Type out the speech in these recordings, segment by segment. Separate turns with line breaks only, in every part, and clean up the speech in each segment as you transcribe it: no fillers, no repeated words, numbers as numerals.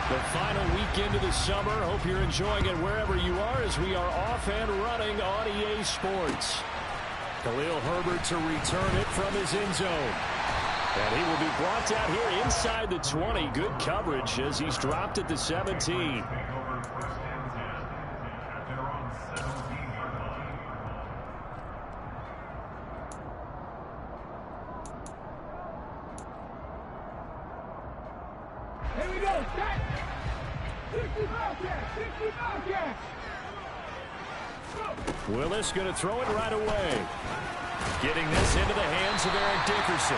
The final weekend of the summer. Hope you're enjoying it wherever you are as we are off and running on EA Sports. Khalil Herbert to return it from his end zone. And he will be brought down here inside the 20. Good coverage as he's dropped at the 17.
Here we go, set! 65 catch!
Willis going to throw it right away. Getting this into the hands of Eric Dickerson.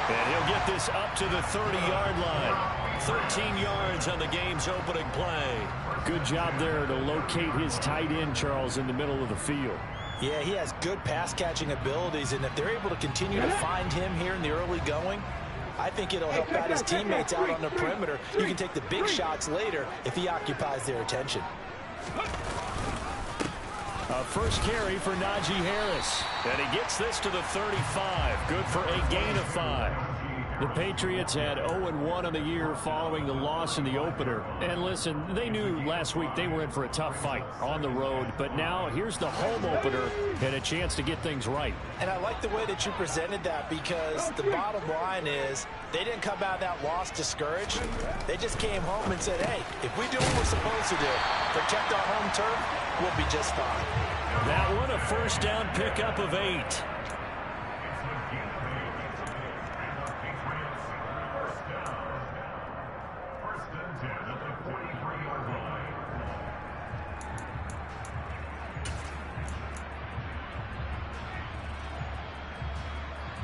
And he'll get this up to the 30-yard line. 13 yards on the game's opening play. Good job there to locate his tight end, Charles, in the middle of the field.
Yeah, he has good pass-catching abilities, and if they're able to continue to find him here in the early going, I think it'll help out his teammates out on the perimeter. You can take the big shots later if he occupies their attention.
A first carry for Najee Harris. And he gets this to the 35. Good for a gain of 5. The Patriots had 0-1 on the year following the loss in the opener. And listen, they knew last week they were in for a tough fight on the road. But now here's the home opener and a chance to get things right.
And I like the way that you presented that, because the bottom line is they didn't come out of that loss discouraged. They just came home and said, hey, if we do what we're supposed to do, protect our home turf, we'll be just fine.
That one a first down pickup of 8.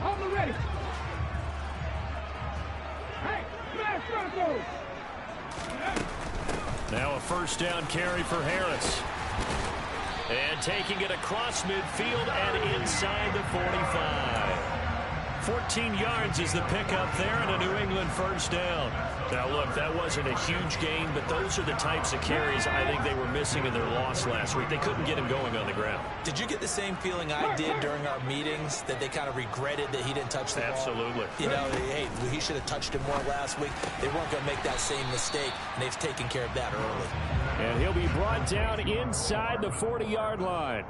I'm ready. Hey, smash circles.
Now a first down carry for Harris. And taking it across midfield and inside the 45. 14 yards is the pickup there and a New England first down. Now, look, that wasn't a huge gain, but those are the types of carries I think they were missing in their loss last week. They couldn't get him going on the ground.
Did you get the same feeling I did during our meetings, that they kind of regretted that he didn't touch the ball?
Absolutely.
You know, hey, he should have touched it more last week. They weren't going to make that same mistake, and they've taken care of that early.
And he'll be brought down inside the 40-yard line.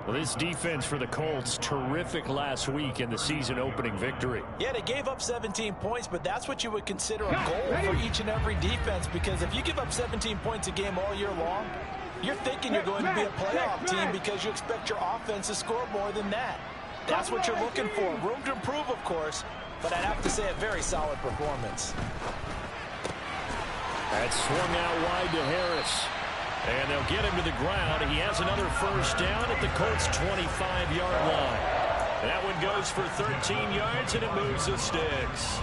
Well, this defense for the Colts, terrific last week in the season-opening victory.
Yeah, they gave up 17 points, but that's what you would consider a goal for each and every defense, because if you give up 17 points a game all year long, you're thinking you're going to be a playoff team because you expect your offense to score more than that. That's what you're looking for. Room to improve, of course, but I'd have to say a very solid performance.
That swung out wide to Harris. And they'll get him to the ground. He has another first down at the Colts' 25-yard line. That one goes for 13 yards, and it moves the sticks.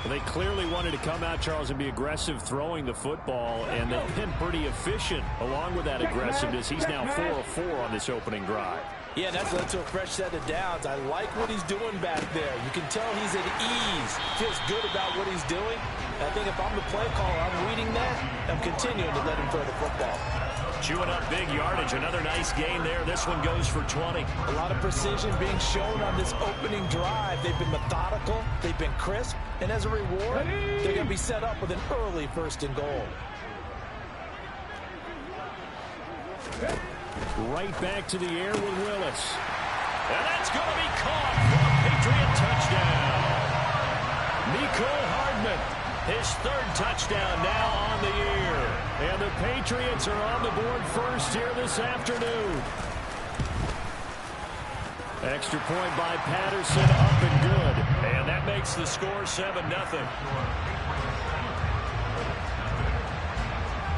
Well, they clearly wanted to come out, Charles, and be aggressive throwing the football, and they've been pretty efficient along with that aggressiveness. He's now 4 of 4 on this opening drive.
Yeah, that's led to a fresh set of downs. I like what he's doing back there. You can tell he's at ease, feels good about what he's doing. I think if I'm the play caller, I'm reading that. I'm continuing to let him throw the football.
Chewing up big yardage. Another nice gain there. This one goes for 20.
A lot of precision being shown on this opening drive. They've been methodical. They've been crisp. And as a reward, they're going to be set up with an early first and goal.
Right back to the air with Willis. And that's going to be caught for a Patriot touchdown. Mecole Hardman, his 3rd touchdown now on the year. And the Patriots are on the board first here this afternoon. Extra point by Patterson, up and good. And that makes the score 7-0.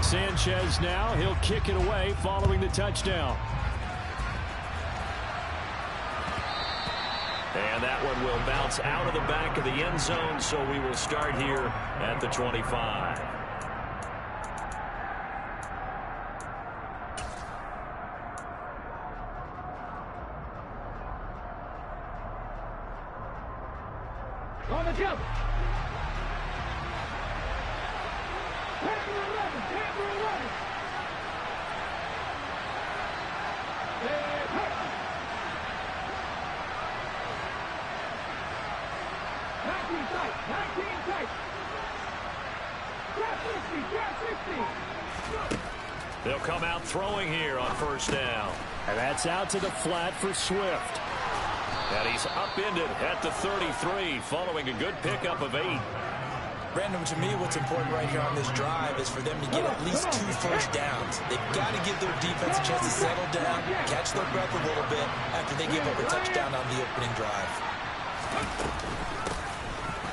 Sanchez now, he'll kick it away following the touchdown. And that one will bounce out of the back of the end zone, so we will start here at the 25.
On the jump. Tampa 11. And hurt. 19 tight.
They'll come out throwing here on first down.
And that's out to the flat for Swift.
And he's upended at the 33 following a good pickup of 8.
Brandon, to me, what's important right here on this drive is for them to get at least 2 first downs. They've got to give their defense a chance to settle down, catch their breath a little bit after they give up a touchdown on the opening drive.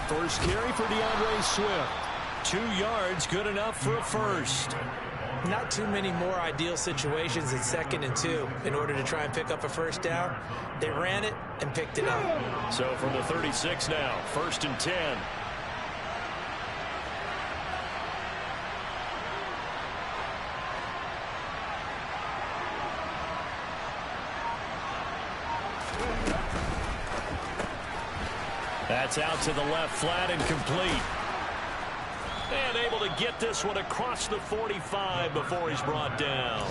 First carry for DeAndre Swift.
2 yards, good enough for a first.
Not too many more ideal situations in 2nd and 2 in order to try and pick up a first down. They ran it and picked it up.
So from the 36 now, 1st and 10. That's out to the left flat and complete. And able to get this one across the 45 before he's brought down.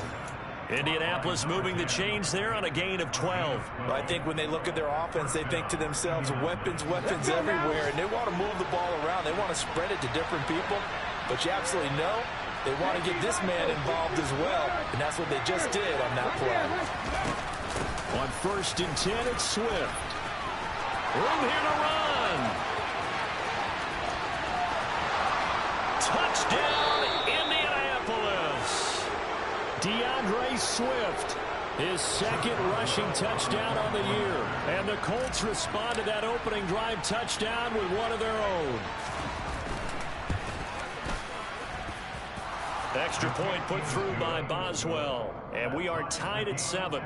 Indianapolis moving the chains there on a gain of 12.
Well, I think when they look at their offense, they think to themselves, weapons, weapons everywhere, and they want to move the ball around. They want to spread it to different people. But you absolutely know they want to get this man involved as well, and that's what they just did on that play.
On 1st and 10, it's Swift.
Room here to run. Touchdown, Indianapolis.
DeAndre Swift, his 2nd rushing touchdown on the year. And the Colts respond to that opening drive touchdown with one of their own.
Extra point put through by Boswell. And we are tied at 7.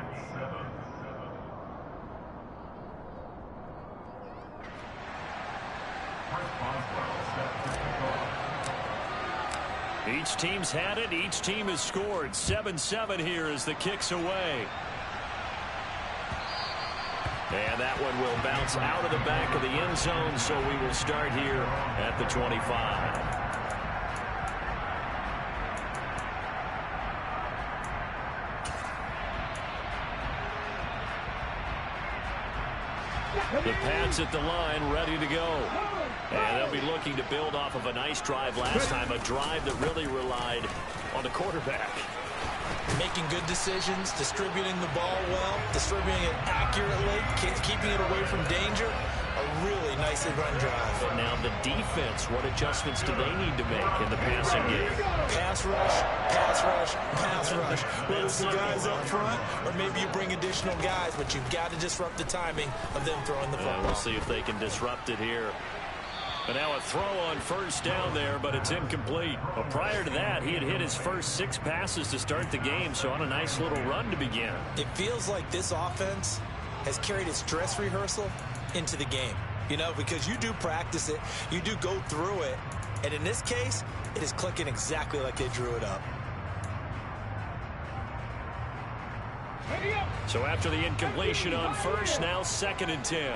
Each team's had it. Each team has scored. 7-7 here as the kick's away. And that one will bounce out of the back of the end zone, so we will start here at the 25. The Pats at the line, ready to go. And they'll be looking to build off of a nice drive last time, a drive that really relied on the quarterback.
Making good decisions, distributing the ball well, distributing it accurately, keeping it away from danger. A really nicely run drive.
But now the defense, what adjustments do they need to make in the passing game?
Pass rush, pass rush, pass rush. Whether it's the guys up front or maybe you bring additional guys, but you've got to disrupt the timing of them throwing the football.
We'll see if they can disrupt it here. And now a throw on first down there, but it's incomplete. Well, prior to that, he had hit his first 6 passes to start the game, so on a nice little run to begin.
It feels like this offense has carried its dress rehearsal into the game. You know, because you do practice it, you do go through it, and in this case, it is clicking exactly like they drew it up.
So after the incompletion on first, now 2nd and 10.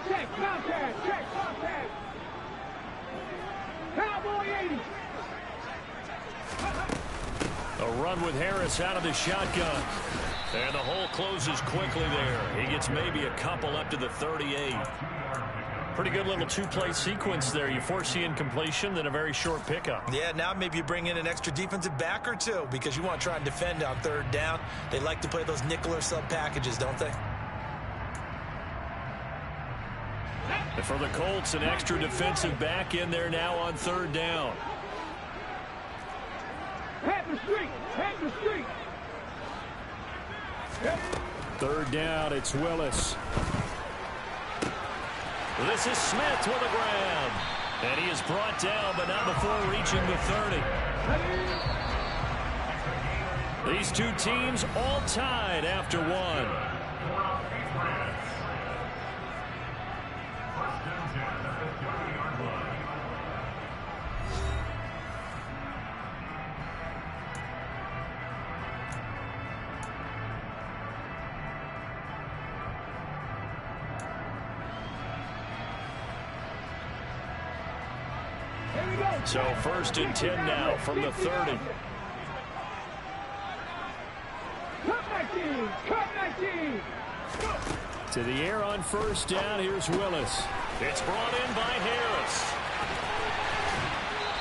Check contact, check contact. Cowboy 80.
A run with Harris out of the shotgun. And the hole closes quickly there. He gets maybe a couple up to the 38. Pretty good little 2-play sequence there. You force the incompletion, then a very short pickup.
Yeah, now maybe you bring in an extra defensive back or 2 because you want to try and defend on 3rd down. They like to play those nickel or sub packages, don't they?
And for the Colts, an extra defensive back in there now on 3rd down.
Head the street, head the street.
3rd down, it's Willis.
This is Smith with a grab. And he is brought down, but not before reaching the 30. These two teams all tied after 1. So 1st and 10 now from the 30.
To the air on 1st down, here's Willis.
It's brought in by Harris.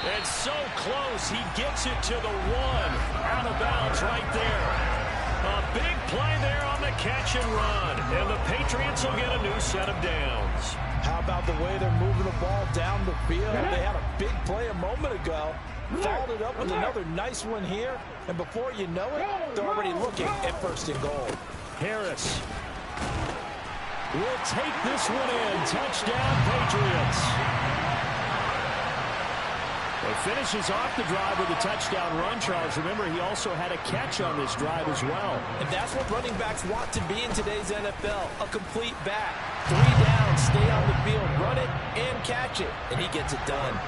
It's so close. He gets it to the 1. Out of bounds right there. A big play there on the catch and run. And the Patriots will get a new set of downs.
How about the way they're moving the ball down the field? They had a big play a moment ago. Followed it up with another nice one here. And before you know it, they're already looking at 1st and goal.
Harris will take this one in. Touchdown, Patriots. He finishes off the drive with a touchdown run, Charles. Remember, he also had a catch on this drive as well.
And that's what running backs want to be in today's NFL, a complete back. 3 down, stay on the field, run it, and catch it. And he gets it done.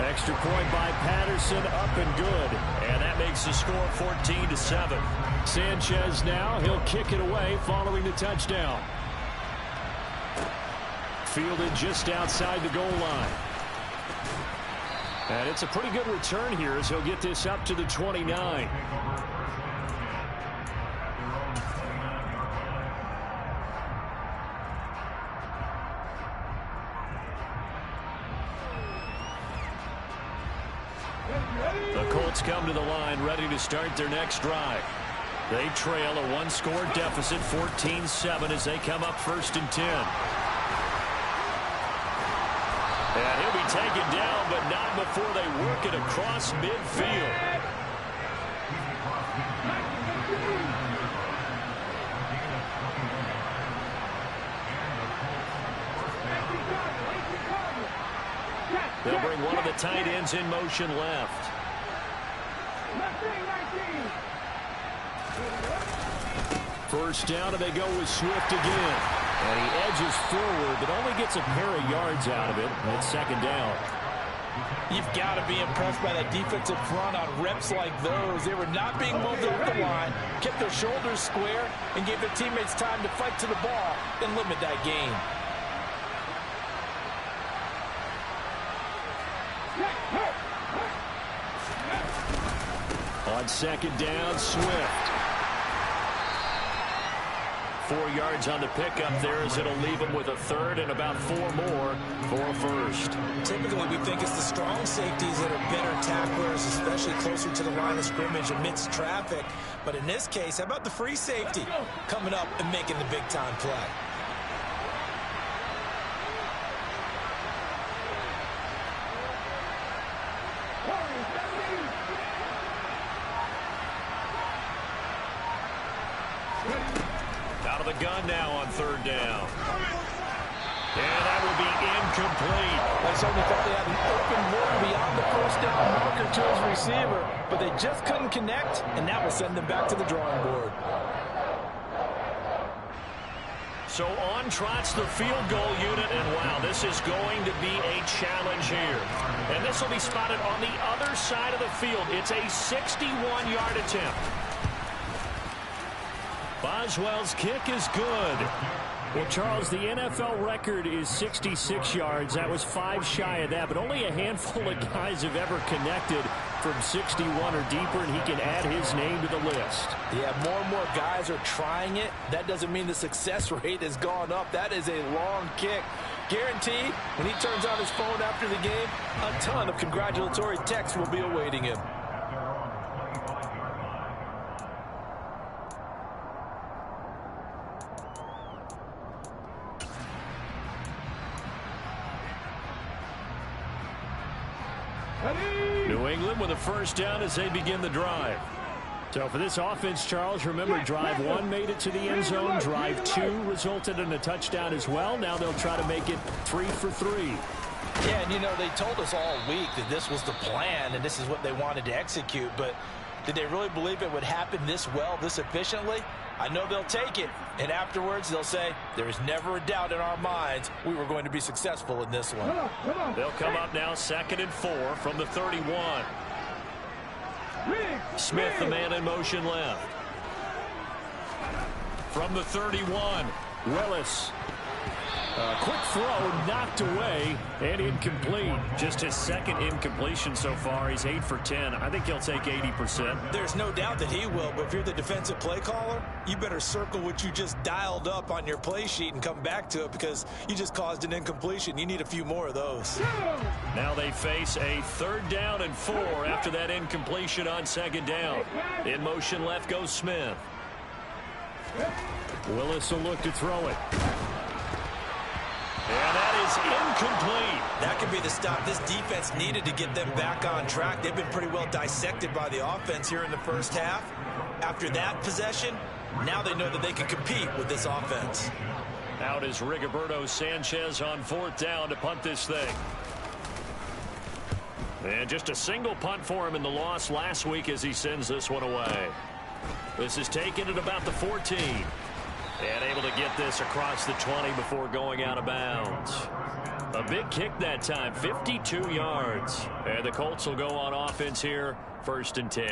Extra point by Patterson, up and good. And that makes the score 14-7. Sanchez now, he'll kick it away following the touchdown. Fielded just outside the goal line. And it's a pretty good return here as he'll get this up to the 29. The Colts come to the line ready to start their next drive. They trail a 1-score deficit, 14-7, as they come up 1st and 10. And he'll be taken down, but not before they work it across midfield. They'll bring one of the tight ends in motion left. First down, and they go with Swift again. And he edges forward, but only gets a pair of yards out of it. It's 2nd down.
You've got to be impressed by that defensive front on reps like those. They were not being moved over the line, kept their shoulders square, and gave their teammates time to fight to the ball and limit that gain.
On 2nd down, Swift. 4 yards on the pickup there as it'll leave him with a 3rd and about 4 more for a 1st.
Typically, we think it's the strong safeties that are better tacklers, especially closer to the line of scrimmage amidst traffic. But in this case, how about the free safety coming up and making the big-time play?
Out of the gun now on 3rd down. And that will be incomplete.
They certainly thought they had an open look beyond the 1st down marker to his receiver, but they just couldn't connect, and that will send them back to the drawing board.
So on trots the field goal unit, and wow, this is going to be a challenge here. And this will be spotted on the other side of the field. It's a 61-yard attempt. Boswell's kick is good. Well, Charles, the NFL record is 66 yards. That was 5 shy of that, but only a handful of guys have ever connected from 61 or deeper, and he can add his name to the list.
Yeah, more and more guys are trying it. That doesn't mean the success rate has gone up. That is a long kick. Guaranteed, when he turns on his phone after the game, a ton of congratulatory texts will be awaiting him.
New England with a 1st down as they begin the drive. So for this offense, Charles, remember drive 1 made it to the end zone. Drive 2 resulted in a touchdown as well. Now they'll try to make it 3 for 3.
Yeah, and you know, they told us all week that this was the plan and this is what they wanted to execute, but did they really believe it would happen this well, this efficiently? I know they'll take it, and afterwards they'll say, there is never a doubt in our minds we were going to be successful in this one.
They'll come up now 2nd and 4 from the 31. Smith, the man in motion left. From the 31, Willis.
Quick throw, knocked away, and incomplete.
Just his second incompletion so far. He's 8 for 10. I think he'll take 80%.
There's no doubt that he will, but if you're the defensive play caller, you better circle what you just dialed up on your play sheet and come back to it because you just caused an incompletion. You need a few more of those.
Now they face a 3rd down and 4 after that incompletion on 2nd down. In motion left goes Smith.
Willis will look to throw it.
And that is incomplete.
That could be the stop this defense needed to get them back on track. They've been pretty well dissected by the offense here in the first half. After that possession, now they know that they can compete with this offense.
Out is Rigoberto Sanchez on 4th down to punt this thing. And just a single punt for him in the loss last week as he sends this one away. This is taken at about the 14. And able to get this across the 20 before going out of bounds. A big kick that time, 52 yards. And the Colts will go on offense here, 1st and 10.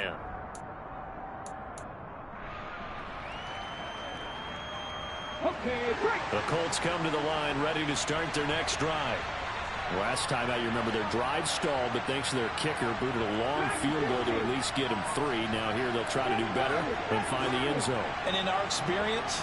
The Colts come to the line ready to start their next drive.
Last time out, you remember their drive stalled, but thanks to their kicker, booted a long field goal to at least get him 3. Now here they'll try to do better and find the end zone.
And in our experience,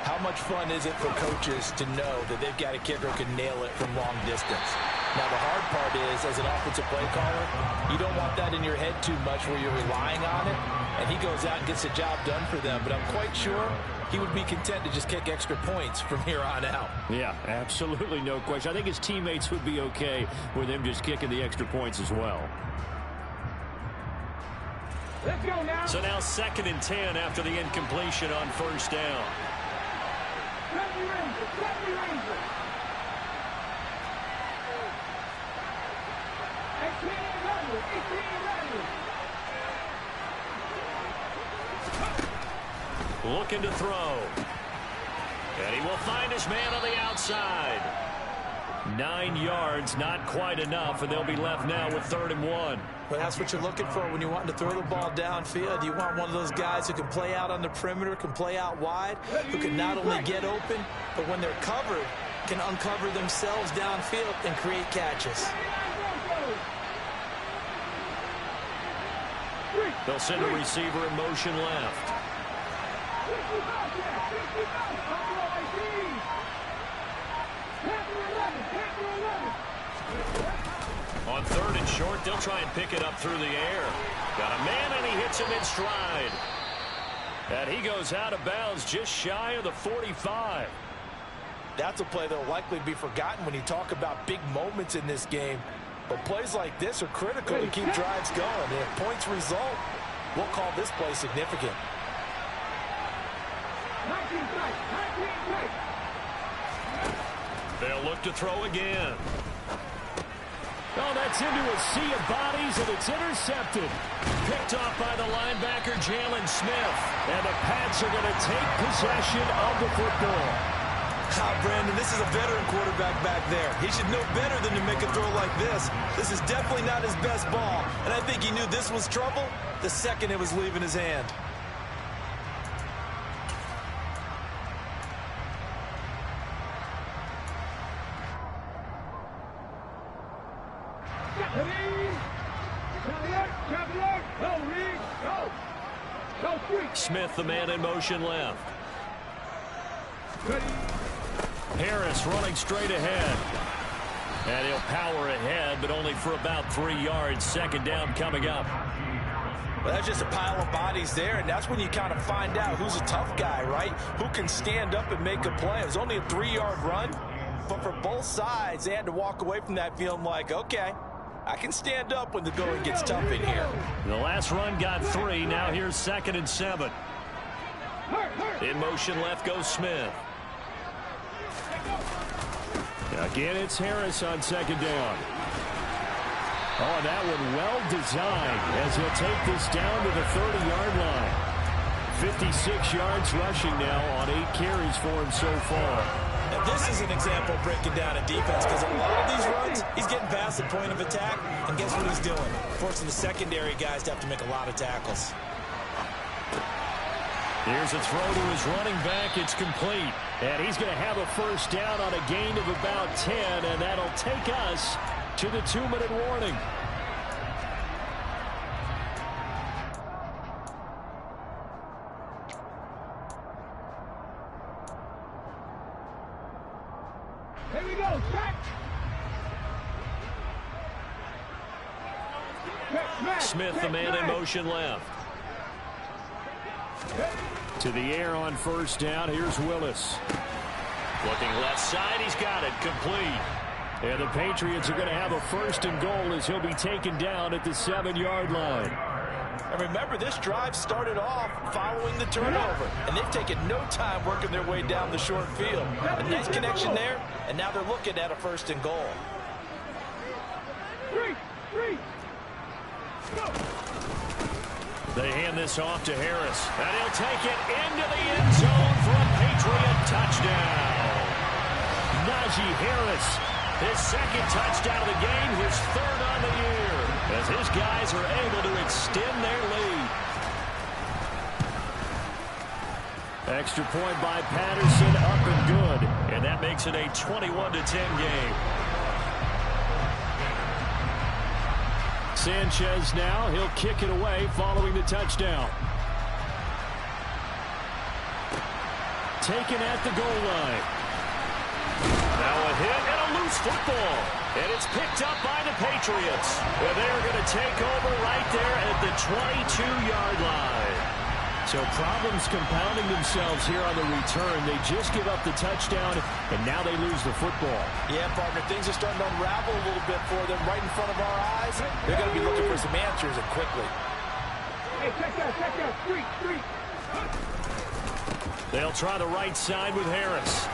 how much fun is it for coaches to know that they've got a kicker who can nail it from long distance? Now, the hard part is, as an offensive play caller, you don't want that in your head too much where you're relying on it, and he goes out and gets the job done for them. But I'm quite sure he would be content to just kick extra points from here on out.
Yeah, absolutely no question. I think his teammates would be okay with him just kicking the extra points as well.
Let's go now.
So now 2nd and 10 after the incompletion on 1st down. Looking to throw. And he will find his man on the outside. 9 yards, not quite enough, and they'll be left now with 3rd and 1.
Well, that's what you're looking for when you want to throw the ball downfield. You want one of those guys who can play out on the perimeter, can play out wide, who can not only get open, but when they're covered, can uncover themselves downfield and create catches.
They'll send a receiver in motion left. On 3rd and short, they'll try and pick it up through the air. Got a man, and he hits him in stride. And he goes out of bounds just shy of the 45.
That's a play that will likely be forgotten when you talk about big moments in this game. But plays like this are critical to keep drives going. And if points result, we'll call this play significant.
They'll look to throw again.
Oh, that's into a sea of bodies, and it's intercepted.
Picked off by the linebacker, Jalen Smith. And the Pats are going to take possession of the football.
Brandon, this is a veteran quarterback back there. He should know better than to make a throw like this. This is definitely not his best ball. And I think he knew this was trouble the second it was leaving his hand.
Smith, the man in motion left. Harris running straight ahead. And he'll power ahead, but only for about 3 yards. 2nd down coming up.
Well, that's just a pile of bodies there, and that's when you kind of find out who's a tough guy, right? Who can stand up and make a play. It was only a 3-yard run, but for both sides, they had to walk away from that feeling like, okay, I can stand up when the going gets tough in here.
The last run got 3. Now here's 2nd and 7. In motion left goes Smith.
Again, it's Harris on 2nd down. Oh, that one well designed as he'll take this down to the 30-yard line. 56 yards rushing now on 8 carries for him so far.
Now, this is an example of breaking down a defense because a lot of these runs, he's getting past the point of attack, and guess what he's doing? Forcing the secondary guys to have to make a lot of tackles.
Here's a throw to his running back. It's complete.
And he's going to have a first down on a gain of about 10, and that'll take us to the 2-minute warning.
Here we go. Back.
Smith, the man in motion left.
To the air on first down. Here's Willis.
Looking left side. He's got it. Complete.
And the Patriots are going to have a first and goal as he'll be taken down at the 7-yard line.
And remember, this drive started off following the turnover, and they've taken no time working their way down the short field. A nice connection there, and now they're looking at a first and goal.
They hand this off to Harris, and he'll take it into the end zone for a Patriot touchdown.
Najee Harris,
his second touchdown of the game, his third on the year, as his guys are able to extend their lead.
extra point by Patterson, up and good.
And that makes it a 21-10 game.
Sanchez now, he'll kick it away following the touchdown. Taken at the goal line.
Now a hit and a loose football. And it's picked up by the Patriots. And they're going to take over right there at the 22-yard line.
So problems compounding themselves here on the return. They just give up the touchdown, and now they lose the football.
Yeah, partner, things are starting to unravel a little bit for them right in front of our eyes. They're going to be looking for some answers, and quickly.
Hey, check out. Street.
They'll try the right side with Harris.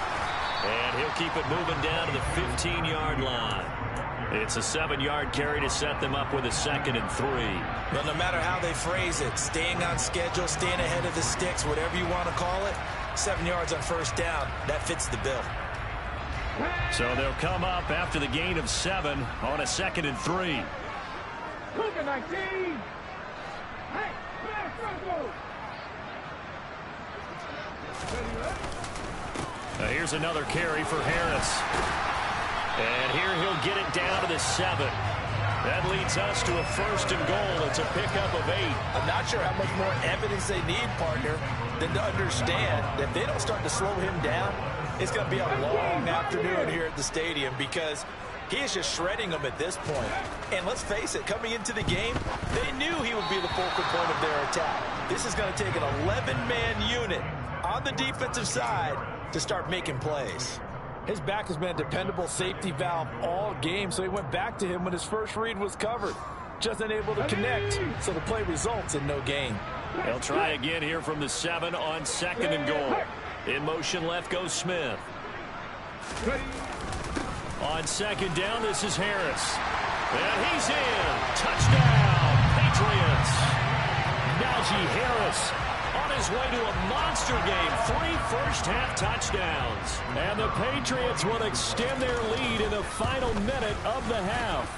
And he'll keep it moving down to the 15-yard line. It's a 7-yard carry to set them up with a 2nd and 3.
But no matter how they phrase it, staying on schedule, staying ahead of the sticks, whatever you want to call it, 7 yards on first down, that fits the bill.
So they'll come up after the gain of 7 on a 2nd and 3.
Cougar 19. Hey,
here's another carry for Harris. And here he'll get it down to the 7. That leads us to a 1st and goal. It's a pickup of 8.
I'm not sure how much more evidence they need, partner, than to understand that if they don't start to slow him down, it's going to be a long afternoon here at the stadium because he is just shredding them at this point. And let's face it, coming into the game, they knew he would be the focal point of their attack. This is going to take an 11-man unit on the defensive side to start making plays. His back has been a dependable safety valve all game, so he went back to him when his first read was covered. Just unable to connect, so the play results in no gain.
They'll try again here from the 7 on 2nd and goal. In motion left goes Smith. On 2nd down, this is Harris. And he's in. Touchdown, Patriots.
Najee Harris
on his way to a monster game. 3 first-half touchdowns.
And the Patriots will extend their lead in the final minute of the half.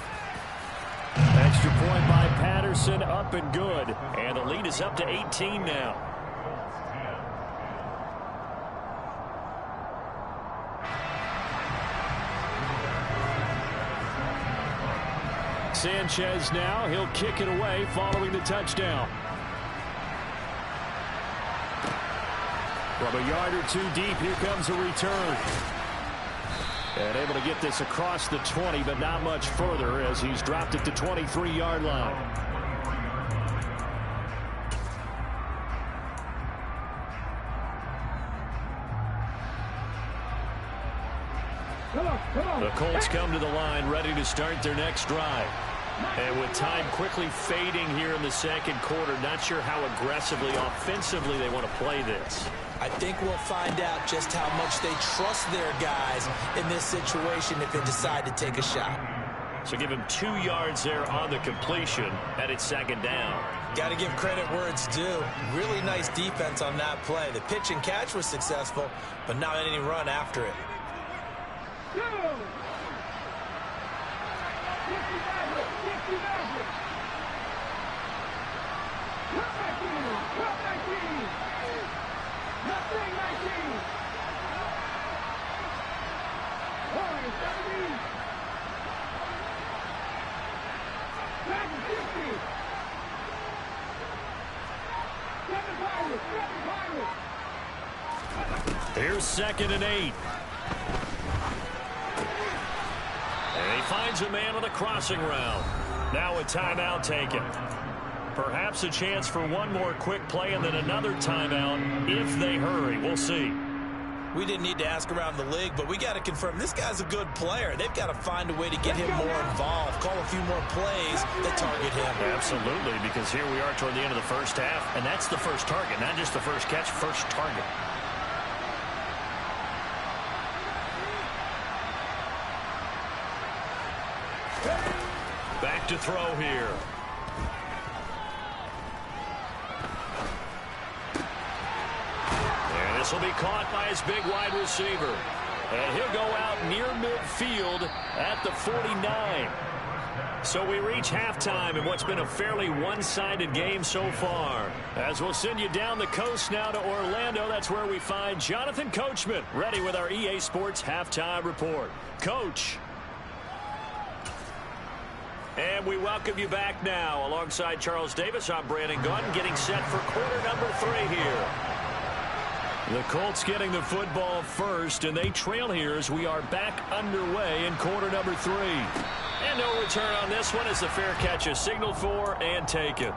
Extra point by Patterson, up and good.
And the lead is up to 18 now.
Sanchez now, he'll kick it away following the touchdown. From a yard or 2 deep, here comes a return. And able to get this across the 20, but not much further as he's dropped it to 23-yard line.
The Colts come to the line, ready to start their next drive. And with time quickly fading here in the 2nd quarter, not sure how aggressively, offensively they want to play this.
I think we'll find out just how much they trust their guys in this situation if they decide to take a shot.
So give him 2 yards there on the completion, and it's 2nd down.
Got to give credit where it's due. Really nice defense on that play. The pitch and catch was successful, but not any run after it.
Nothing, 19. Boy, 17. Back to 50. Seven Pirates.
Here's 2nd and 8. And he finds a man on the crossing route. Now a timeout taken. Perhaps a chance for one more quick play and then another timeout if they hurry. We'll see.
We didn't need to ask around the league, but we got to confirm this guy's a good player. They've got to find a way to get him more involved, call a few more plays that target him.
Absolutely, because here we are toward the end of the first half, and that's the first target, not just the first catch, first target. Back to throw here. And this will be caught by his big wide receiver. And he'll go out near midfield at the 49. So we reach halftime in what's been a fairly one-sided game so far. As we'll send you down the coast now to Orlando, that's where we find Jonathan Coachman, ready with our EA Sports halftime report. Coach. And we welcome you back now. Alongside Charles Davis, I'm Brandon Gunn, getting set for quarter number 3 here. The Colts getting the football first, and they trail here as we are back underway in quarter number 3. And no return on this one as the fair catch is signaled for and taken.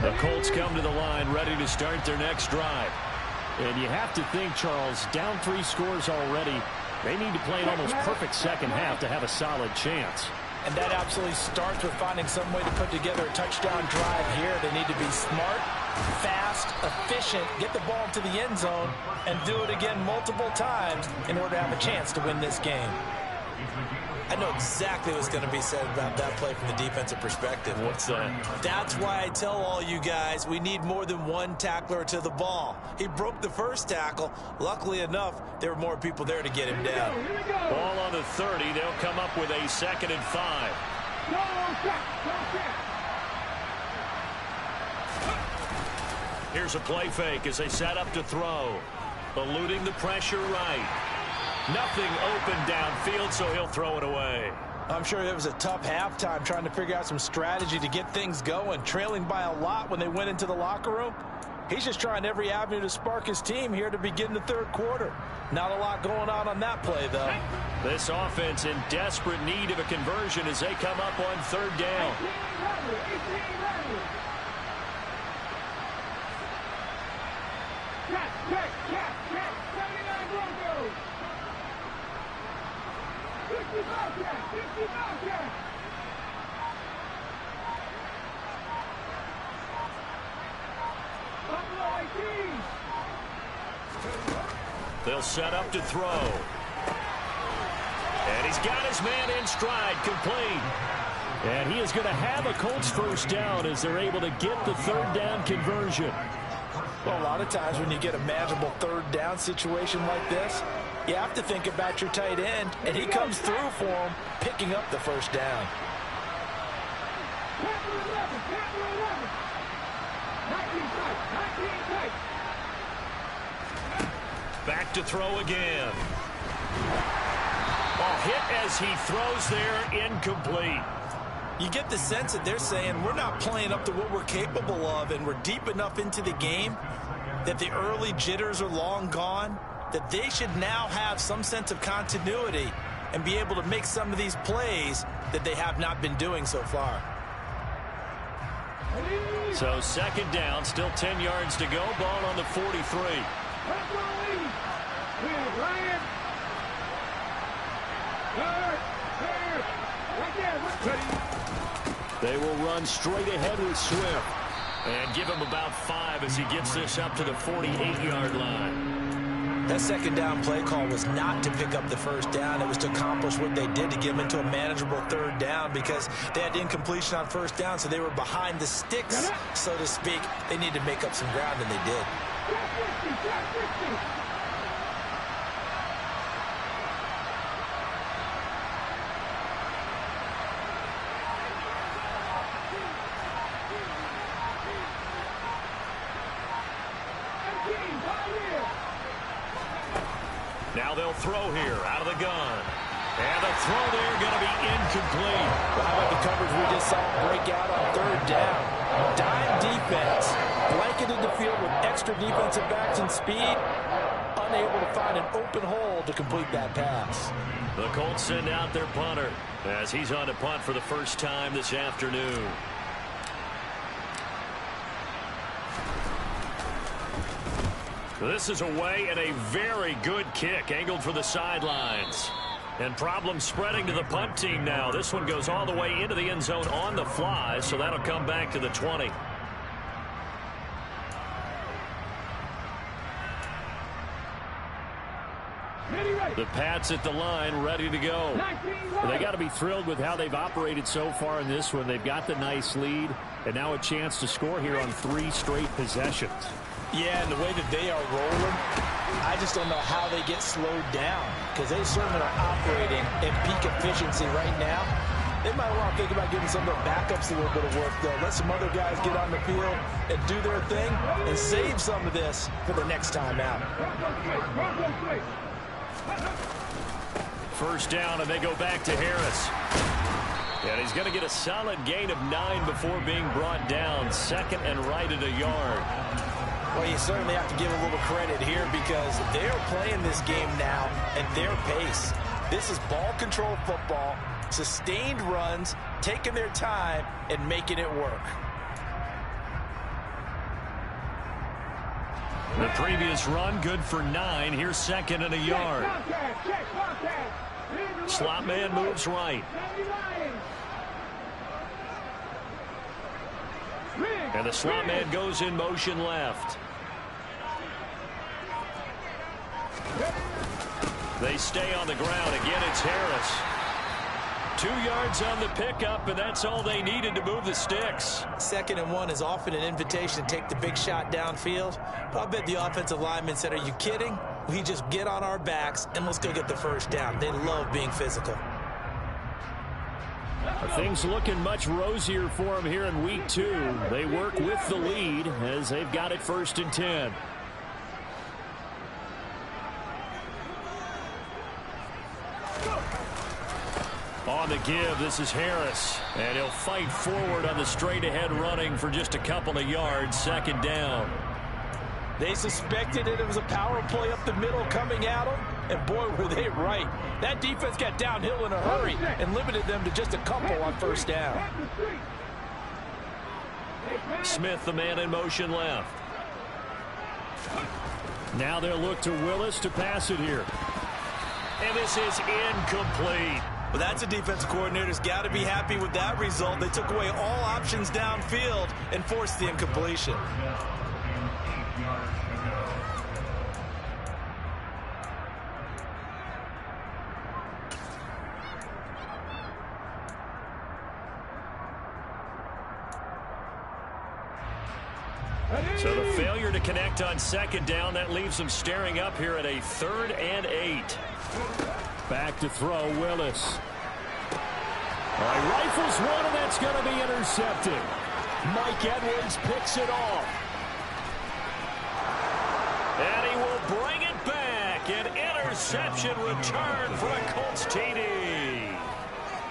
The Colts come to the line ready to start their next drive. And you have to think, Charles, down 3 scores already. They need to play an almost perfect second half to have a solid chance.
And that absolutely starts with finding some way to put together a touchdown drive here. They need to be smart, fast, efficient, get the ball to the end zone, and do it again multiple times in order to have a chance to win this game. I know exactly what's going to be said about that play from the defensive perspective.
What's that?
That's why I tell all you guys we need more than one tackler to the ball. He broke the first tackle. Luckily enough, there were more people there to get him down.
Ball on the 30. They'll come up with a 2nd and 5. Here's a play fake as they set up to throw. Eluding the pressure right. Nothing open downfield, so he'll throw it away.
I'm sure it was a tough halftime trying to figure out some strategy to get things going, trailing by a lot when they went into the locker room. He's just trying every avenue to spark his team here to begin the 3rd quarter. Not a lot going on that play, though.
This offense in desperate need of a conversion as they come up on 3rd down. They'll set up to throw. And he's got his man in stride, complete. And he is going to have a Colts first down as they're able to get the 3rd down conversion.
Well, a lot of times when you get a manageable 3rd down situation like this, you have to think about your tight end, and he comes through for him, picking up the first down.
Back to throw again. Ball hit as he throws there, incomplete.
You get the sense that they're saying we're not playing up to what we're capable of, and we're deep enough into the game that the early jitters are long gone, that they should now have some sense of continuity and be able to make some of these plays that they have not been doing so far.
So 2nd down, still 10 yards to go. Ball on the 43. They will run straight ahead with Swift and give him about 5 as he gets this up to the 48-yard line.
That 2nd down play call was not to pick up the first down. It was to accomplish what they did to get them into a manageable 3rd down because they had incompletion on 1st down, so they were behind the sticks, so to speak. They needed to make up some ground, and they did.
Now they'll throw here out of the gun. And the throw there going to be incomplete.
Well, how about the coverage we just saw break out on third down? Dime defense, blanketed the field with extra defensive backs and speed, unable to find an open hole to complete that pass.
The Colts send out their punter as he's on to punt for the first time this afternoon. This is away and a very good kick angled for the sidelines. And problems spreading to the punt team now. This one goes all the way into the end zone on the fly, so that'll come back to the 20. The Pats at the line, ready to go.
Well, they got to be thrilled with how they've operated so far in this one. They've got the nice lead, and now a chance to score here on 3 straight possessions.
Yeah, and the way that they are rolling, I just don't know how they get slowed down, because they certainly are operating at peak efficiency right now. They might want to think about giving some of their backups a little bit of work, though. Let some other guys get on the field and do their thing and save some of this for the next time out.
First down, and they go back to Harris. And he's going to get a solid gain of 9 before being brought down. Second and right at a yard.
Well, you certainly have to give a little credit here because they're playing this game now at their pace. This is ball control football, sustained runs, taking their time, and making it work.
The previous run, good for 9. Here's second and a yard. Slot man moves right. And the slot man goes in motion left. They stay on the ground. Again, it's Harris. 2 yards on the pickup, and that's all they needed to move the sticks.
2nd and 1 is often an invitation to take the big shot downfield. But I bet the offensive lineman said, are you kidding? We just get on our backs, and let's go get the first down. They love being physical.
Things looking much rosier for them here in week 2. They work with the lead as they've got it 1st and 10. On the give, this is Harris. And he'll fight forward on the straight-ahead running for just a couple of yards. 2nd down.
They suspected it was a power play up the middle coming at them, and boy, were they right. That defense got downhill in a hurry and limited them to just a couple on 1st down.
Smith, the man in motion left.
Now they'll look to Willis to pass it here.
And this is incomplete.
Well, that's a defensive coordinator's got to be happy with that result. They took away all options downfield and forced the incompletion.
So the failure to connect on 2nd down, that leaves them staring up here at a 3rd and 8.
Back to throw, Willis. All right, rifles one, and that's going to be intercepted. Mike Edwards picks it off.
And he will bring it back. An interception return for a Colts TD.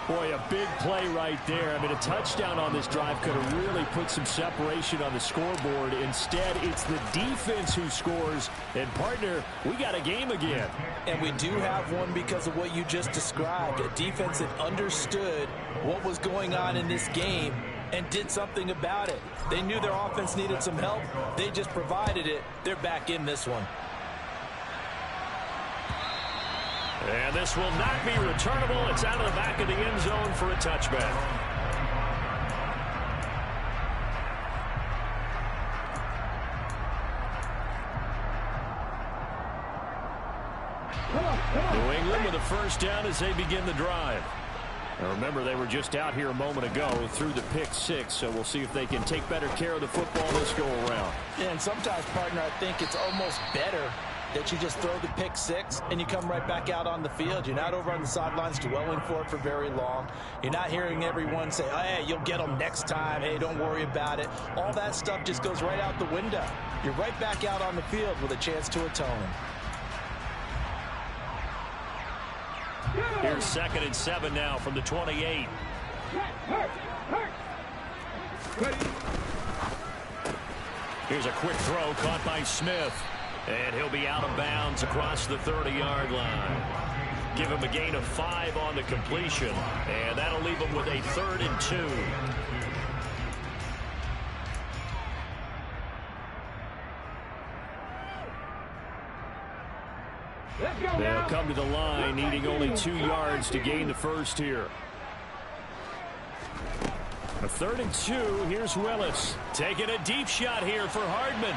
Boy, a big play right there. I mean, a touchdown on this drive could have really put some separation on the scoreboard. Instead, it's the defense who scores. And, partner, we got a game again.
And we do have one because of what you just described. A defense that understood what was going on in this game and did something about it. They knew their offense needed some help. They just provided it. They're back in this one.
And this will not be returnable. It's out of the back of the end zone for a touchback. New England with a first down as they begin the drive.
Now remember, they were just out here a moment ago through the pick 6, so we'll see if they can take better care of the football this go around.
Yeah, and sometimes, partner, I think it's almost better that you just throw the pick 6 and you come right back out on the field. You're not over on the sidelines dwelling for it for very long. You're not hearing everyone say, oh, hey, you'll get them next time. Hey, don't worry about it. All that stuff just goes right out the window. You're right back out on the field with a chance to atone.
Here's 2nd and 7 now from the 28. Here's a quick throw caught by Smith. And he'll be out of bounds across the 30-yard line. Give him a gain of 5 on the completion. And that'll leave him with a 3rd and 2.
They'll come to the line, needing only 2 yards to gain the first here. A 3rd and 2. Here's Willis.
Taking a deep shot here for Hardman.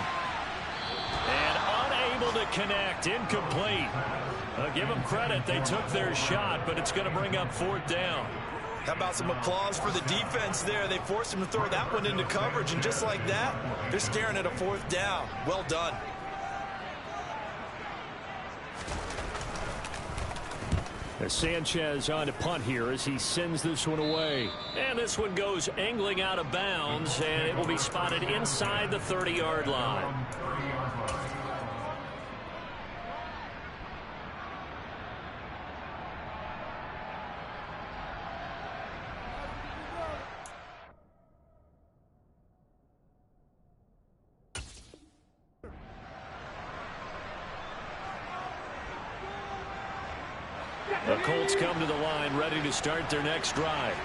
And unable to connect. Incomplete. Give them credit. They took their shot, but it's going to bring up 4th down.
How about some applause for the defense there? They forced him to throw that one into coverage, and just like that, they're staring at a 4th down. Well done.
Sanchez on to punt here as he sends this one away.
And this one goes angling out of bounds, and it will be spotted inside the 30-yard line. The Colts come to the line ready to start their next drive.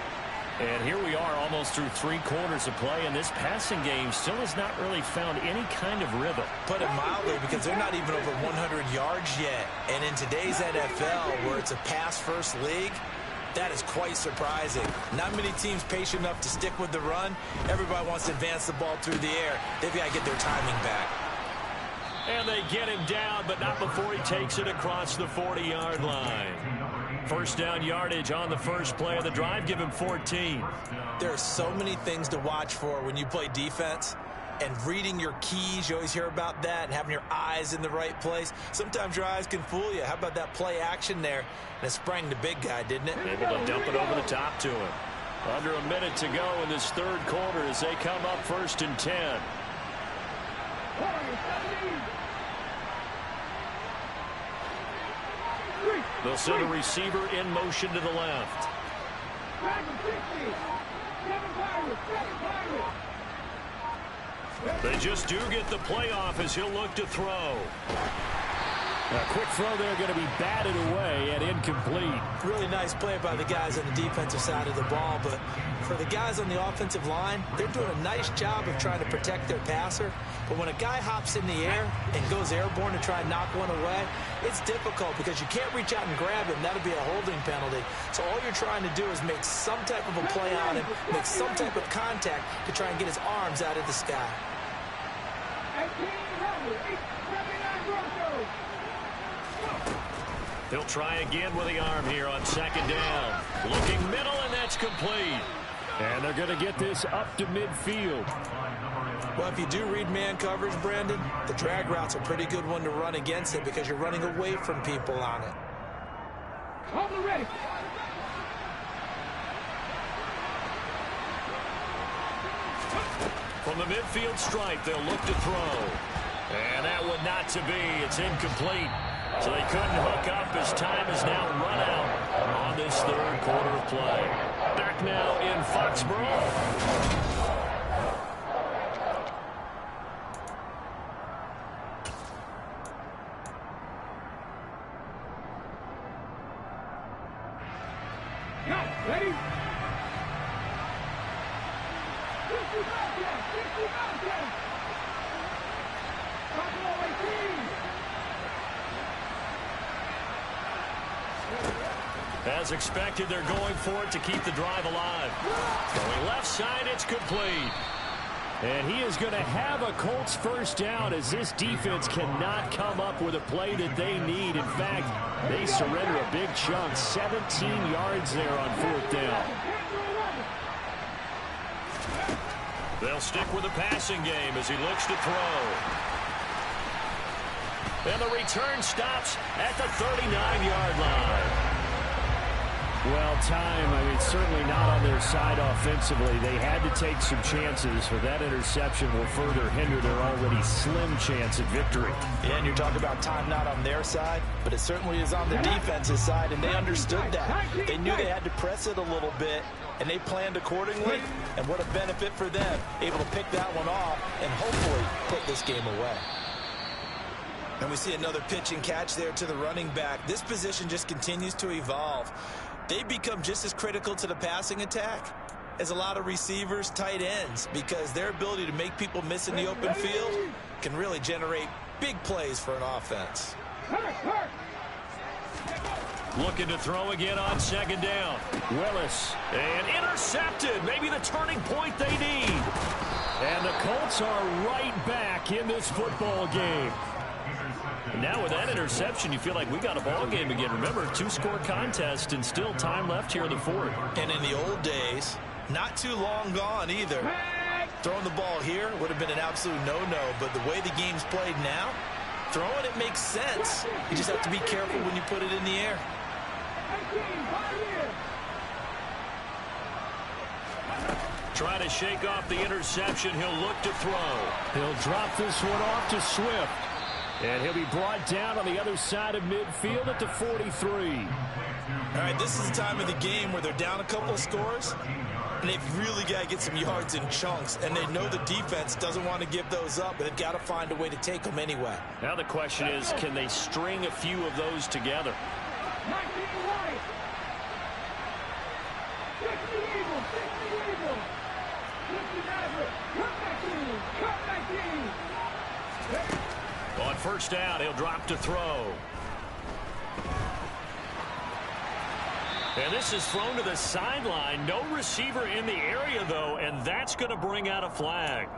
And here we are almost through 3 quarters of play, and this passing game still has not really found any kind of rhythm.
Put it mildly, because they're not even over 100 yards yet. And in today's NFL, where it's a pass-first league, that is quite surprising. Not many teams patient enough to stick with the run. Everybody wants to advance the ball through the air. They've got to get their timing back.
And they get him down, but not before he takes it across the 40-yard line. First down yardage on the first play of the drive. Give him 14.
There are so many things to watch for when you play defense. And reading your keys, you always hear about that, and having your eyes in the right place. Sometimes your eyes can fool you. How about that play action there? And it sprang the big guy, didn't it?
Able to dump it over the top to him. Under a minute to go in this 3rd quarter as they come up 1st and 10. They'll send a receiver in motion to the left. They just do get the playoff as he'll look to throw.
A quick throw there going to be batted away and incomplete.
Really nice play by the guys on the defensive side of the ball, but for the guys on the offensive line, they're doing a nice job of trying to protect their passer. But when a guy hops in the air and goes airborne to try and knock one away, it's difficult because you can't reach out and grab him. That'll be a holding penalty. So all you're trying to do is make some type of a play on him, make some type of contact to try and get his arms out of the sky.
He'll try again with the arm here on 2nd down. Looking middle, and that's complete.
And they're going to get this up to midfield.
Well, if you do read man coverage, Brandon, the drag route's a pretty good one to run against it because you're running away from people on it.
Hold it ready.
From the midfield stripe, they'll look to throw. And that one not to be. It's incomplete. So they couldn't hook up as time is now run out on this 3rd quarter of play. Back now in Foxborough.
Ready?
As expected, they're going for it to keep the drive alive. Going left side, it's complete.
And he is going to have a Colts first down as this defense cannot come up with a play that they need. In fact, they surrender a big chunk, 17 yards there on 4th down.
They'll stick with the passing game as he looks to throw. And the return stops at the 39-yard line.
Well, time, I mean, certainly not on their side offensively. They had to take some chances, but that interception will further hinder their already slim chance at victory.
Yeah, and you're talking about time not on their side, but it certainly is on the defense's side, and they understood that. They knew they had to press it a little bit, and they planned accordingly, and what a benefit for them, able to pick that one off and hopefully put this game away. And we see another pitch and catch there to the running back. This position just continues to evolve. They become just as critical to the passing attack as a lot of receivers, tight ends, because their ability to make people miss in the open field can really generate big plays for an offense.
Looking to throw again on second down.
Willis.
And intercepted. Maybe the turning point they need.
And the Colts are right back in this football game.
And now with that interception, you feel like we got a ball game again. Remember, 2-score contest and still time left here in the fourth.
And in the old days, not too long gone either. Throwing the ball here would have been an absolute no-no, but the way the game's played now, throwing it makes sense. You just have to be careful when you put it in the air.
Try to shake off the interception. He'll look to throw.
He'll drop this one off to Swift. And he'll be brought down on the other side of midfield at the 43.
All right, this is the time of the game where they're down a couple of scores, and they've really got to get some yards in chunks, and they know the defense doesn't want to give those up, but they've got to find a way to take them anyway.
Now the question is, can they string a few of those together? On first down, he'll drop to throw. And this is thrown to the sideline. No receiver in the area, though, and that's going to bring out a flag.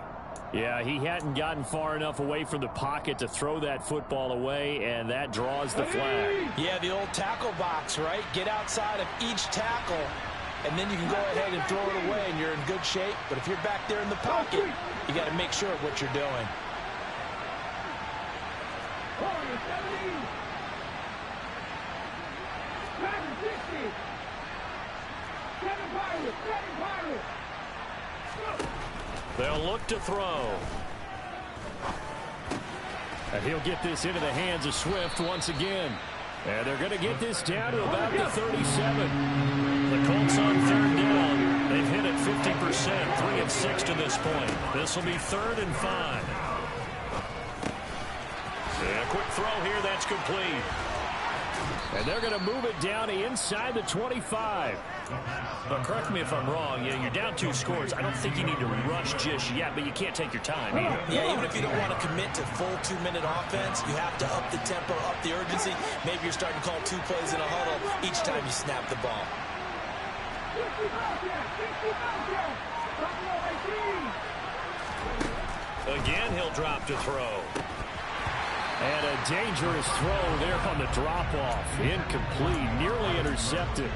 Yeah, he hadn't gotten far enough away from the pocket to throw that football away, and that draws the flag.
Yeah, the old tackle box, right? Get outside of each tackle, and then you can go ahead and throw it away, and you're in good shape. But if you're back there in the pocket, you got to make sure of what you're doing.
They'll look to throw.
And he'll get this into the hands of Swift once again. And they're going to get this down to about the 37.
The Colts on third down. They've hit it 50%, 3 of 6 to this point. This will be 3rd and 5. And a quick throw here, that's complete.
And they're going to move it down inside the 25.
But correct me if I'm wrong. You're down 2 scores. I don't think you need to rush just yet, but you can't take your time either.
Yeah, even if you don't want to commit to full 2-minute offense, you have to up the tempo, up the urgency. Maybe you're starting to call 2 plays in a huddle each time you snap the ball.
Again, he'll drop to throw.
And a dangerous throw there on the drop-off. Incomplete, nearly intercepted.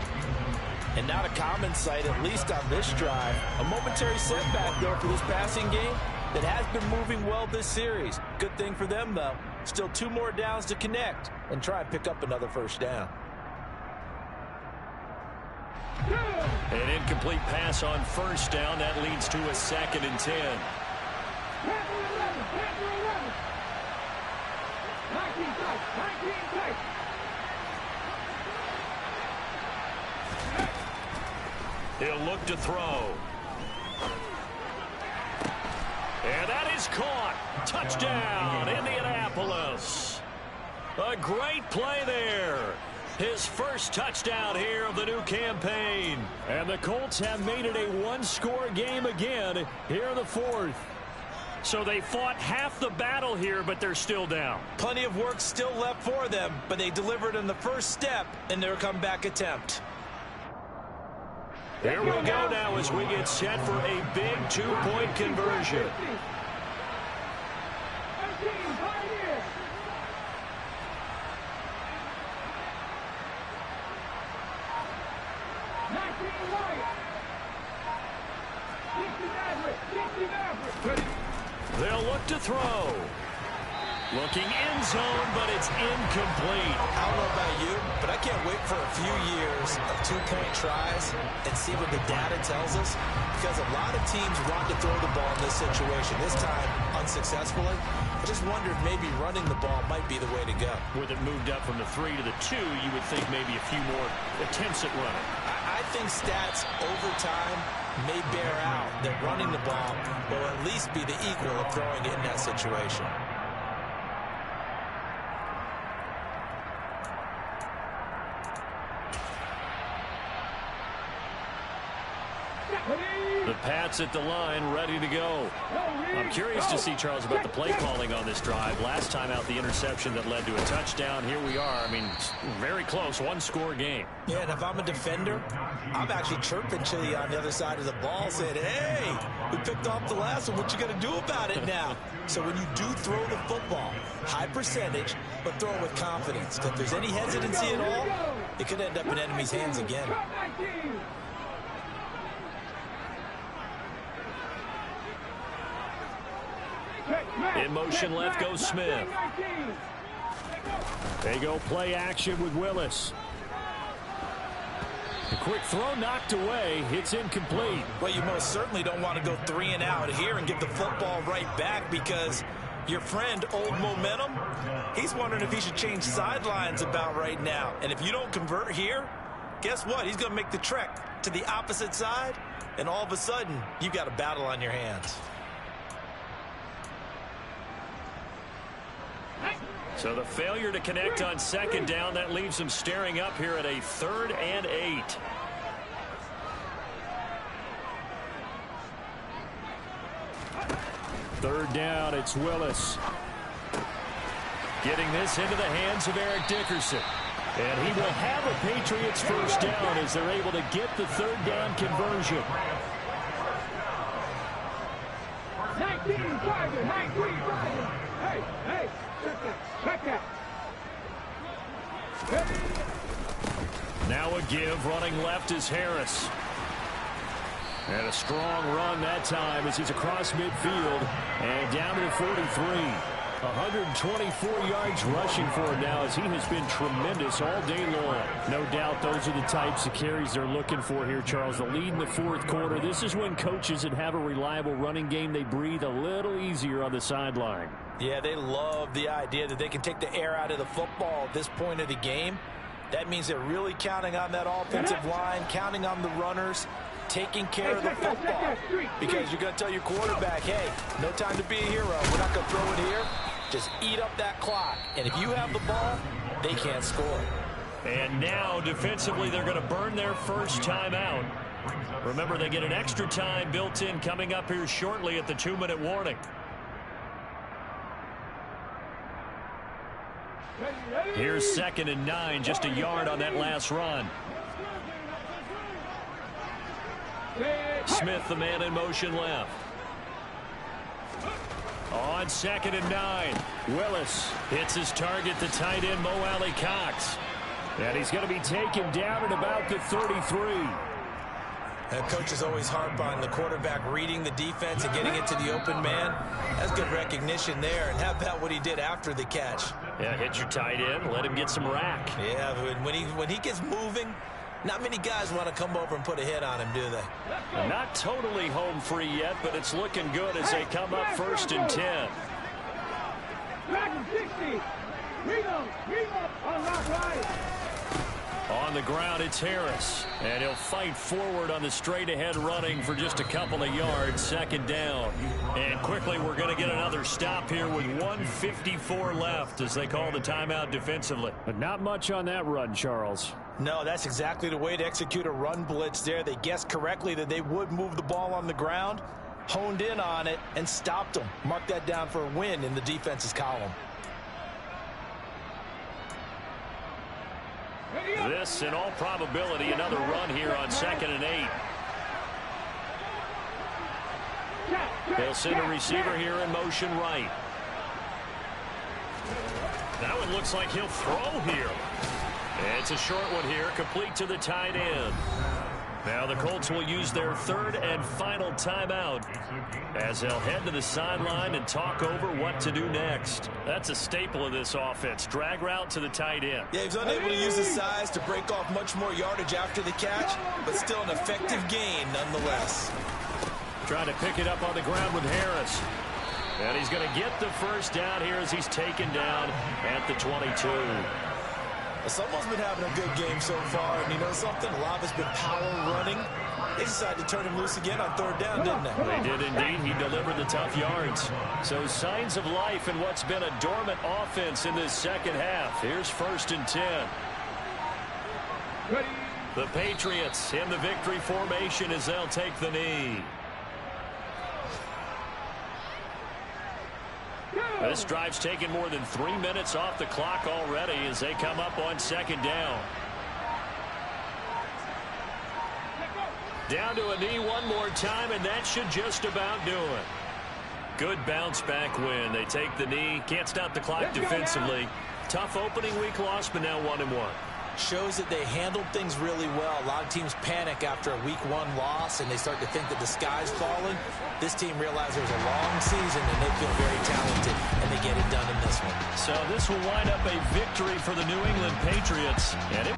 And not a common sight, at least on this drive. A momentary setback, though, for this passing game that has been moving well this series. Good thing for them, though. Still 2 more downs to connect and try and pick up another first down.
An incomplete pass on first down. That leads to a 2nd and 10. He'll look to throw. And that is caught. Touchdown, Indianapolis. A great play there. His first touchdown here of the new campaign.
And the Colts have made it a 1-score game again here in the 4th.
So they fought half the battle here, but they're still down.
Plenty of work still left for them, but they delivered in the first step in their comeback attempt.
Here we'll go now as we get set for a big 2-point conversion. They'll look to throw. Looking end zone, but it's incomplete.
I don't know about you, but I can't wait for a few years of two-point tries and see what the data tells us, because a lot of teams want to throw the ball in this situation, this time unsuccessfully. I just wondered maybe running the ball might be the way to go.
With it moved up from the 3 to the 2, you would think maybe a few more attempts at running.
I think stats over time may bear out that running the ball will at least be the equal of throwing it in that situation.
The Pats at the line, ready to go. I'm curious to see, Charles, about the play calling on this drive. Last time out, the interception that led to a touchdown. Here we are. I mean, very close, one-score game.
Yeah, and if I'm a defender, I'm actually chirping Chili on the other side of the ball, saying, hey, we picked off the last one. What you going to do about it now? So when you do throw the football, high percentage, but throw it with confidence. Because if there's any hesitancy at all, it could end up in enemy's hands again.
In motion left goes Smith.
They go play action with Willis. The quick throw knocked away. It's incomplete.
Well, you most certainly don't want to go 3 and out here and give the football right back, because your friend, Old Momentum, he's wondering if he should change sidelines about right now. And if you don't convert here, guess what? He's going to make the trek to the opposite side, and all of a sudden, you've got a battle on your hands.
So the failure to connect on second down, that leaves them staring up here at a 3rd and 8.
Third down, it's Willis.
Getting this into the hands of Eric Dickerson. And he will have a Patriots first down as they're able to get the 3rd down conversion.
19 driving, 19 driving. Hey, check that.
Now a give, running left is Harris.
And a strong run that time as he's across midfield and down to the 43. 124 yards rushing for him now as he has been tremendous all day long. No doubt those are the types of carries they're looking for here, Charles. The lead in the 4th quarter. This is when coaches that have a reliable running game, they breathe a little easier on the sideline.
Yeah, they love the idea that they can take the air out of the football at this point of the game. That means they're really counting on that offensive line, counting on the runners, taking care of the football. Because you're going to tell your quarterback, hey, no time to be a hero. We're not going to throw it here. Just eat up that clock. And if you have the ball, they can't score.
And now, defensively, they're going to burn their first timeout. Remember, they get an extra time built in coming up here shortly at the 2-minute warning. Here's 2nd and 9, just a yard on that last run. Smith, the man in motion left. On 2nd and 9, Willis hits his target, the tight end, Mo Alley-Cox.
And he's going to be taken down at about the 33.
Coaches always harp on the quarterback reading the defense and getting it to the open man. That's good recognition there. And how about what he did after the catch?
Yeah, hit your tight end, let him get some rack.
Yeah, when he gets moving, not many guys want to come over and put a hit on him, do they?
Not totally home free yet, but it's looking good as they come up 1st and 10.
Dragon 60. Reload on that right.
On the ground, it's Harris. And he'll fight forward on the straight-ahead running for just a couple of yards. 2nd down. And quickly, we're going to get another stop here with 1:54 left as they call the timeout defensively.
But not much on that run, Charles.
No, that's exactly the way to execute a run blitz there. They guessed correctly that they would move the ball on the ground, honed in on it, and stopped them. Mark that down for a win in the defense's column.
This, in all probability, another run here on 2nd and 8. They'll send a receiver here in motion right. That one looks like he'll throw here. It's a short one here, complete to the tight end. Now the Colts will use their third and final timeout as they'll head to the sideline and talk over what to do next. That's a staple of this offense. Drag route to the tight end.
Yeah, he's unable to use his size to break off much more yardage after the catch, but still an effective gain nonetheless.
Trying to pick it up on the ground with Harris. And he's going to get the first down here as he's taken down at the 22.
Someone's been having a good game so far, and you know something? A lot of it's been power running. They decided to turn him loose again on third down, didn't they?
They did indeed. He delivered the tough yards. So signs of life in what's been a dormant offense in this second half. Here's 1st and 10.
Ready.
The Patriots in the victory formation as they'll take the knee. This drive's taken more than 3 minutes off the clock already as they come up on 2nd down. Down to a knee one more time, and that should just about do it. Good bounce-back win. They take the knee. Can't stop the clock defensively. Tough opening week loss, but now 1-1.
Shows that they handled things really well. A lot of teams panic after a week 1 loss, and they start to think that the sky's falling. This team realized there's a long season, and they feel very talented, and they get it done in this one.
So this will wind up a victory for the New England Patriots. And it